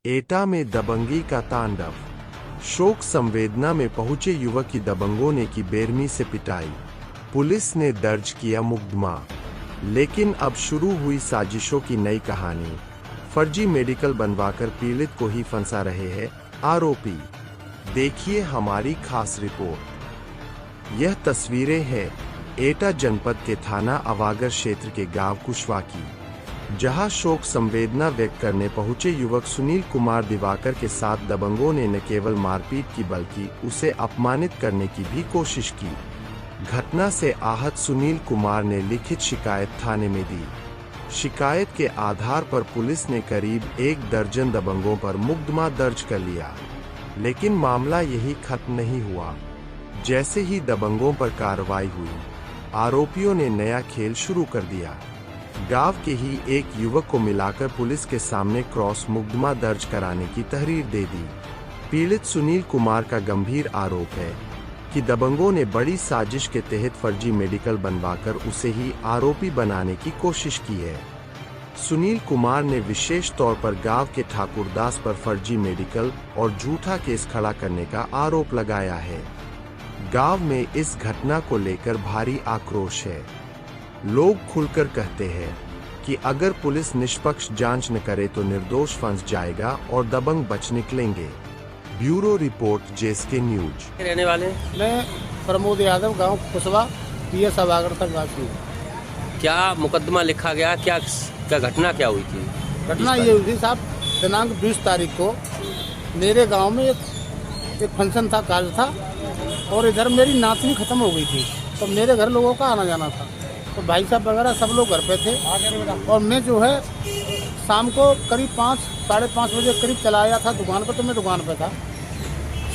एटा में दबंगी का तांडव। शोक संवेदना में पहुंचे युवक की दबंगों ने की बेरहमी से पिटाई। पुलिस ने दर्ज किया मुकदमा। लेकिन अब शुरू हुई साजिशों की नई कहानी। फर्जी मेडिकल बनवाकर पीड़ित को ही फंसा रहे हैं आरोपी। देखिए हमारी खास रिपोर्ट। यह तस्वीरें हैं एटा जनपद के थाना अवागर क्षेत्र के गांव कुशवा की, जहां शोक संवेदना व्यक्त करने पहुंचे युवक सुनील कुमार दिवाकर के साथ दबंगों ने न केवल मारपीट की बल्कि उसे अपमानित करने की भी कोशिश की। घटना से आहत सुनील कुमार ने लिखित शिकायत थाने में दी। शिकायत के आधार पर पुलिस ने करीब 1 दर्जन दबंगों पर मुकदमा दर्ज कर लिया। लेकिन मामला यही खत्म नहीं हुआ। जैसे ही दबंगों पर कार्रवाई हुई, आरोपियों ने नया खेल शुरू कर दिया। गांव के ही एक युवक को मिलाकर पुलिस के सामने क्रॉस मुकदमा दर्ज कराने की तहरीर दे दी। पीड़ित सुनील कुमार का गंभीर आरोप है कि दबंगों ने बड़ी साजिश के तहत फर्जी मेडिकल बनवाकर उसे ही आरोपी बनाने की कोशिश की है। सुनील कुमार ने विशेष तौर पर गांव के ठाकुरदास पर फर्जी मेडिकल और झूठा केस खड़ा करने का आरोप लगाया है। गांव में इस घटना को लेकर भारी आक्रोश है। लोग खुलकर कहते हैं कि अगर पुलिस निष्पक्ष जांच न करे तो निर्दोष फंस जाएगा और दबंग बच निकलेंगे। Bureau report JSK news. रहने वाले मैं प्रमोद यादव, गांव कुशवा, पीएस अवागर तक वासी। क्या मुकदमा लिखा गया, क्या घटना क्या हुई थी? घटना ये हुई थी साहब, दिनांक 20 तारीख को मेरे गांव में एक फंक्शन था, कार्य था, और इधर मेरी नातनी खत्म हो गई थी, तो मेरे घर लोगों का आना जाना था। तो भाई साहब वगैरह सब लोग घर पे थे, और मैं जो है शाम को करीब 5 साढ़े 5 बजे करीब चला आया था दुकान पर। तो मैं दुकान पे था।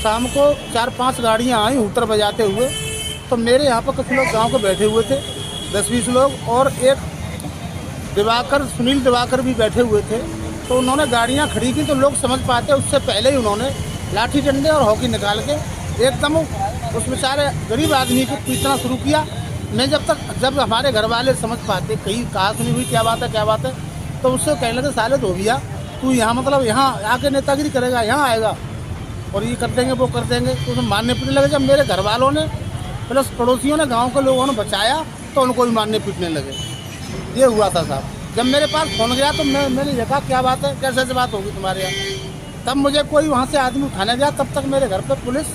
शाम को 4-5 गाड़ियाँ आई हूटर बजाते हुए। तो मेरे यहाँ पर कुछ लोग गांव के बैठे हुए थे, 10-20 लोग, और एक दिवाकर, सुनील दिवाकर भी बैठे हुए थे। तो उन्होंने गाड़ियाँ खड़ी की, तो लोग समझ पाते उससे पहले ही उन्होंने लाठी डंडे और हॉकी निकाल के एकदम उस बेचारे गरीब आदमी को पीटना शुरू किया। मैं जब हमारे घर वाले समझ पाते, कहीं कहा सुनी हुई क्या बात है, तो उससे कहने लगे साले धोबिया, तू यहाँ मतलब यहाँ आके नेतागिरी करेगा, यहाँ आएगा और ये कर देंगे वो कर देंगे। तो उसमें मारने पीटने लगे। जब मेरे घर वालों ने प्लस पड़ोसियों ने, गांव के लोगों ने बचाया, तो उनको भी मारने पीटने लगे। ये हुआ था साहब। जब मेरे पास फोन गया तो मैंने देखा क्या बात है, कैसे बात होगी तुम्हारे यहाँ। तब मुझे कोई वहाँ से आदमी उठाने गया। तब तक मेरे घर पर पुलिस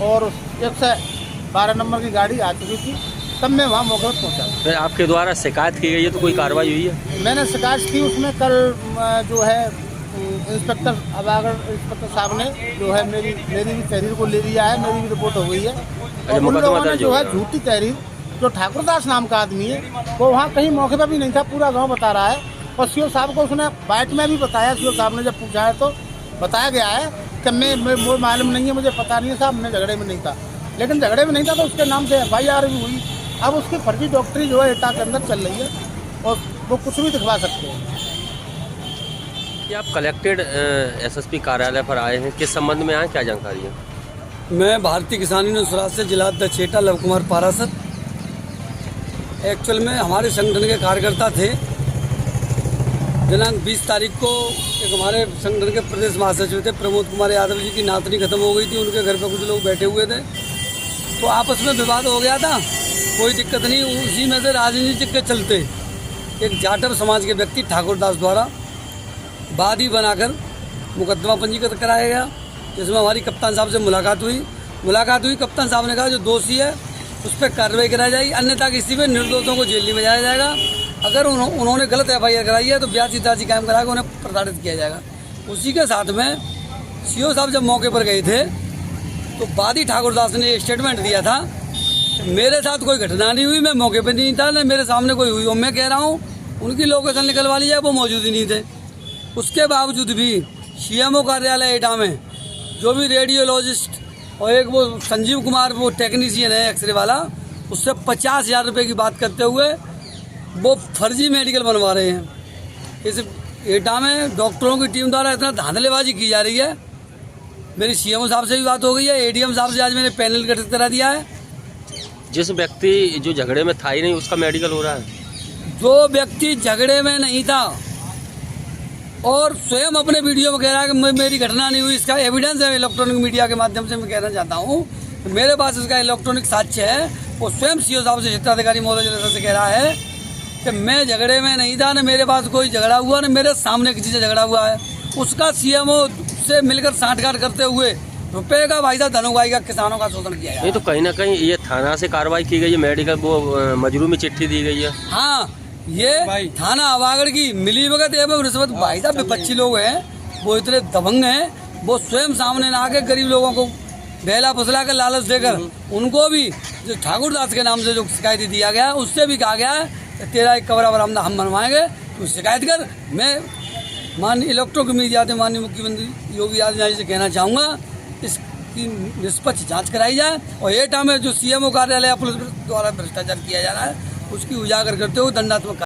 और 112 नंबर की गाड़ी आ चुकी थी। तब मैं वहाँ मौके पर पहुँचा। फिर आपके द्वारा शिकायत की गई है, तो कोई कार्रवाई हुई है? मैंने शिकायत की, उसमें कल जो है इंस्पेक्टर अवागर इंस्पेक्टर साहब ने जो है मेरी भी तहरीर को ले लिया है, मेरी भी रिपोर्ट हो गई है। और उन लोगों ने जो है झूठी तहरीर, जो ठाकुरदास नाम का आदमी है, वो वहाँ कहीं मौके पर भी नहीं था, पूरा गाँव बता रहा है। और सीओ साहब को उसने बाइट में भी बताया, सीओ साहब ने जब पूछा है तो बताया गया है कि मैं वो मालूम नहीं है, मुझे पता नहीं है साहब, मैं झगड़े में नहीं था। लेकिन झगड़े में नहीं था तो उसके नाम से FIR भी हुई। अब उसकी फर्जी डॉक्टरी जो है एटा के अंदर चल रही है, और वो कुछ भी दिखवा सकते हैं। क्या आप कलेक्टेड SSP कार्यालय पर आए हैं, किस संबंध में आए, क्या जानकारी है? मैं भारतीय किसान यूनियन स्वराज से जिला अध्यक्ष एटा लव कुमार पारासर। एक्चुअल में हमारे संगठन के कार्यकर्ता थे। दिनांक 20 तारीख को एक हमारे संगठन के प्रदेश महासचिव थे प्रमोद कुमार यादव जी की नातनी खत्म हो गई थी। उनके घर पर कुछ लोग बैठे हुए थे, तो आपस में विवाद हो गया था। कोई दिक्कत नहीं, उसी में से राजनीतिक के चलते एक जाटव समाज के व्यक्ति ठाकुरदास द्वारा वादी बनाकर मुकदमा पंजीकृत कराया गया, जिसमें हमारी कप्तान साहब से मुलाकात हुई। कप्तान साहब ने कहा जो दोषी है उस पर कार्रवाई कराई जाएगी, अन्यथा किसी में निर्दोषों को जेल में भेजा जाएगा। अगर उन्होंने गलत FIR कराई है तो ब्याज ताजी कायम करा के उन्हें प्रताड़ित किया जाएगा। उसी के साथ में सीओ साहब जब मौके पर गए थे तो वादी ठाकुरदास ने स्टेटमेंट दिया था, मेरे साथ कोई घटना नहीं हुई, मैं मौके पर नहीं था, न मेरे सामने कोई हुई। और मैं कह रहा हूँ उनकी लोकेशन निकलवा ली जाए, वो मौजूद ही नहीं थे। उसके बावजूद भी CMO कार्यालय एटा में जो भी रेडियोलॉजिस्ट और एक वो संजीव कुमार वो टेक्नीशियन है एक्सरे वाला, उससे 50,000 रुपये की बात करते हुए वो फर्जी मेडिकल बनवा रहे हैं। इस एटा में डॉक्टरों की टीम द्वारा इतना धांधलेबाजी की जा रही है। मेरी CMO साहब से भी बात हो गई है, ADM साहब से आज मैंने पैनल गठित करा दिया है। जिस व्यक्ति जो झगड़े में था ही नहीं, उसका मेडिकल हो रहा है। जो व्यक्ति झगड़े में नहीं था और स्वयं अपने वीडियो में कह रहा है कि मेरी घटना नहीं हुई। इसका एविडेंस है इलेक्ट्रॉनिक मीडिया के माध्यम से मैं कहना चाहता हूँ। मेरे पास इसका इलेक्ट्रॉनिक साक्ष्य है। वो स्वयं सीओ साहब से, क्षेत्राधिकारी महोदय से कह रहा है कि मैं झगड़े में नहीं था, न मेरे पास कोई झगड़ा हुआ, न मेरे सामने किसी से झगड़ा हुआ है। उसका सीएमओ से मिलकर साठगांठ करते हुए रुपए का भाई साहब धनुभाई का किसानों का शोषण किया ये तो कहीं ना कहीं ये थाना से कार्रवाई की गई है, मेडिकल वो मजरू में चिट्ठी दी गई है। हाँ, ये थाना आवागढ़ की मिलीभगत एवं रिश्वत भाई साहब विपक्षी लोग हैं, वो इतने दबंग हैं, वो स्वयं सामने ना आके गरीब लोगों को बहला फुसला कर लालच देकर उनको भी जो ठाकुर दास के नाम से जो शिकायत दिया गया उससे भी कहा गया है कि तेरा एक कमरा बरामदा हम बनवाएंगे, तो शिकायत कर। मैं माननीय इलेक्ट्रॉनिक मीडिया से माननीय मुख्यमंत्री योगी आदित्यनाथ जी से कहना चाहूँगा इसकी निष्पक्ष जांच कराई जाए और एटा में जो सीएमओ कार्यालय या पुलिस द्वारा भ्रष्टाचार किया जा रहा है उसकी उजागर करते हुए दंडात्मक